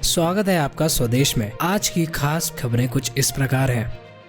स्वागत है आपका स्वदेश में। आज की खास खबरें कुछ इस प्रकार हैं।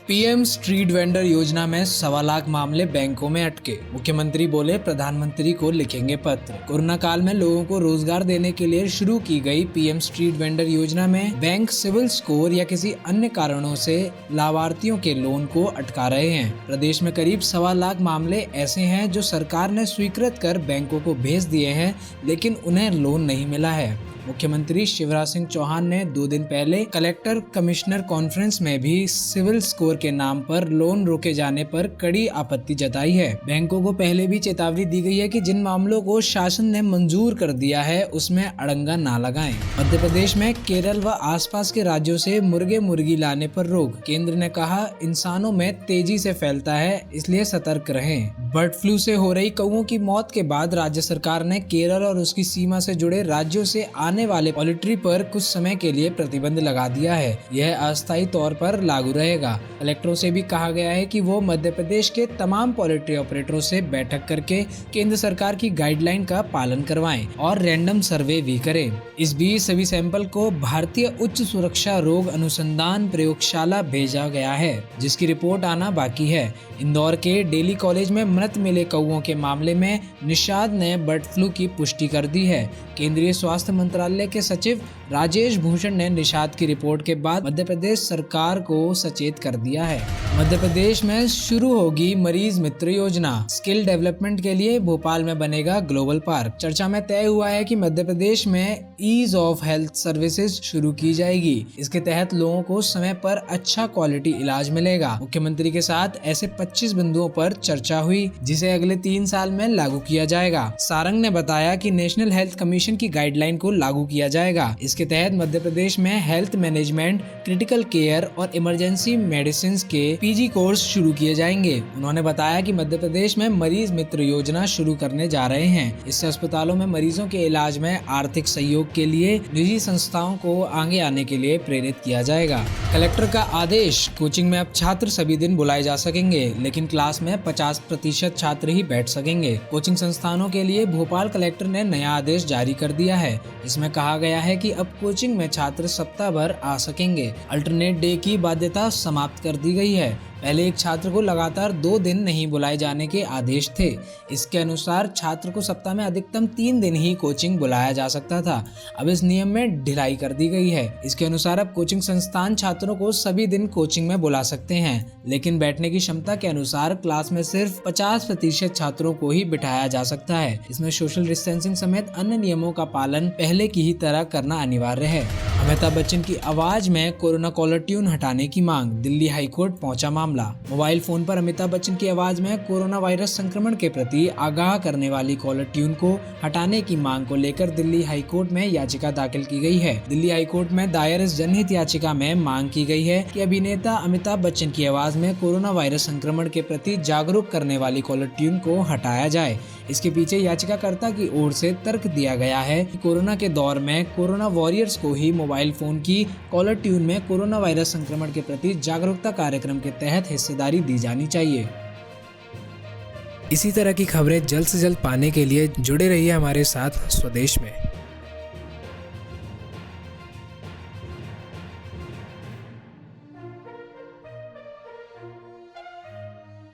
पीएम स्ट्रीट वेंडर योजना में 1.25 लाख मामले बैंकों में अटके। मुख्यमंत्री बोले प्रधानमंत्री को लिखेंगे पत्र। कोरोना काल में लोगों को रोजगार देने के लिए शुरू की गई पीएम स्ट्रीट वेंडर योजना में बैंक सिविल स्कोर या किसी अन्य कारणों से लाभार्थियों के लोन को अटका रहे हैं। प्रदेश में करीब 1.25 लाख मामले ऐसे हैं जो सरकार ने स्वीकृत कर बैंकों को भेज दिए हैं, लेकिन उन्हें लोन नहीं मिला है। मुख्यमंत्री शिवराज सिंह चौहान ने 2 दिन पहले कलेक्टर कमिश्नर कॉन्फ्रेंस में भी सिविल स्कोर के नाम पर लोन रोके जाने पर कड़ी आपत्ति जताई है। बैंकों को पहले भी चेतावनी दी गई है कि जिन मामलों को शासन ने मंजूर कर दिया है उसमें अड़ंगा ना लगाएं। मध्य प्रदेश में केरल व आसपास के राज्यों से मुर्गे मुर्गी लाने पर रोक। केंद्र ने कहा इंसानों में तेजी से फैलता है, इसलिए सतर्क रहें। बर्ड फ्लू से हो रही कौओं की मौत के बाद राज्य सरकार ने केरल और उसकी सीमा से जुड़े राज्यों से आने वाले पोल्ट्री पर कुछ समय के लिए प्रतिबंध लगा दिया है। यह अस्थायी तौर पर लागू रहेगा। कलेक्टरों से भी कहा गया है कि वो मध्य प्रदेश के तमाम पोल्ट्री ऑपरेटरों से बैठक करके केंद्र सरकार की गाइडलाइन का पालन करवाएं और रैंडम सर्वे भी करें। इस बीच सभी सैंपल को भारतीय उच्च सुरक्षा रोग अनुसंधान प्रयोगशाला भेजा गया है, जिसकी रिपोर्ट आना बाकी है। इंदौर के डेली कॉलेज में मृत मिले कौओं के मामले में निषाद ने बर्ड फ्लू की पुष्टि कर दी है। केंद्रीय स्वास्थ्य मंत्रालय के सचिव राजेश भूषण ने निषाद की रिपोर्ट के बाद मध्य प्रदेश सरकार को सचेत कर दिया है। मध्य प्रदेश में शुरू होगी मरीज मित्र योजना। स्किल डेवलपमेंट के लिए भोपाल में बनेगा ग्लोबल पार्क। चर्चा में तय हुआ है कि मध्य प्रदेश में ईज ऑफ हेल्थ सर्विसेज शुरू की जाएगी। इसके तहत लोगों को समय पर अच्छा क्वालिटी इलाज मिलेगा। मुख्यमंत्री के साथ ऐसे 25 बिंदुओं पर चर्चा हुई, जिसे अगले 3 साल में लागू किया जाएगा। सारंग ने बताया कि नेशनल हेल्थ कमीशन की गाइडलाइन को लागू किया जाएगा। इसके तहत मध्य प्रदेश में हेल्थ मैनेजमेंट, क्रिटिकल केयर और इमरजेंसी मेडिसिन के पीजी कोर्स शुरू किए जाएंगे। उन्होंने बताया कि मध्य प्रदेश में मरीज मित्र योजना शुरू करने जा रहे हैं। इससे अस्पतालों में मरीजों के इलाज में आर्थिक सहयोग के लिए निजी संस्थाओं को आगे आने के लिए प्रेरित किया जाएगा। कलेक्टर का आदेश, कोचिंग में अब छात्र सभी दिन बुलाए जा सकेंगे, लेकिन क्लास में 50% छात्र ही बैठ सकेंगे। कोचिंग संस्थानों के लिए भोपाल कलेक्टर ने नया आदेश जारी कर दिया है। इसमें कहा गया है कि अब कोचिंग में छात्र सप्ताह भर आ सकेंगे। अल्टरनेट डे की बाध्यता समाप्त कर दी गई है। पहले एक छात्र को लगातार 2 दिन नहीं बुलाए जाने के आदेश थे। इसके अनुसार छात्र को सप्ताह में अधिकतम 3 दिन ही कोचिंग बुलाया जा सकता था। अब इस नियम में ढिलाई कर दी गई है। इसके अनुसार अब कोचिंग संस्थान छात्रों को सभी दिन कोचिंग में बुला सकते हैं, लेकिन बैठने की क्षमता के अनुसार क्लास में सिर्फ 50% छात्रों को ही बिठाया जा सकता है। इसमें सोशल डिस्टेंसिंग समेत अन्य नियमों का पालन पहले की ही तरह करना अनिवार्य है। अमिताभ बच्चन की आवाज में कोरोना कॉलर ट्यून हटाने की मांग। दिल्ली हाईकोर्ट पहुंचा मामला। मोबाइल फोन पर अमिताभ बच्चन की आवाज में कोरोना वायरस संक्रमण के प्रति आगाह करने वाली कॉलर ट्यून को हटाने की मांग को लेकर दिल्ली हाईकोर्ट में याचिका दाखिल की गई है। दिल्ली हाईकोर्ट में दायर इस जनहित याचिका में मांग की गई है कि अभिनेता अमिताभ बच्चन की आवाज में कोरोना वायरस संक्रमण के प्रति जागरूक करने वाली कॉलर ट्यून को हटाया जाए। इसके पीछे याचिकाकर्ता की ओर से तर्क दिया गया है कि कोरोना के दौर में कोरोना वॉरियर्स को ही मोबाइल फोन की कॉलर ट्यून में कोरोना वायरस संक्रमण के प्रति जागरूकता कार्यक्रम के तहत हिस्सेदारी दी जानी चाहिए। इसी तरह की खबरें जल्द से जल्द पाने के लिए जुड़े रहिए हमारे साथ स्वदेश में।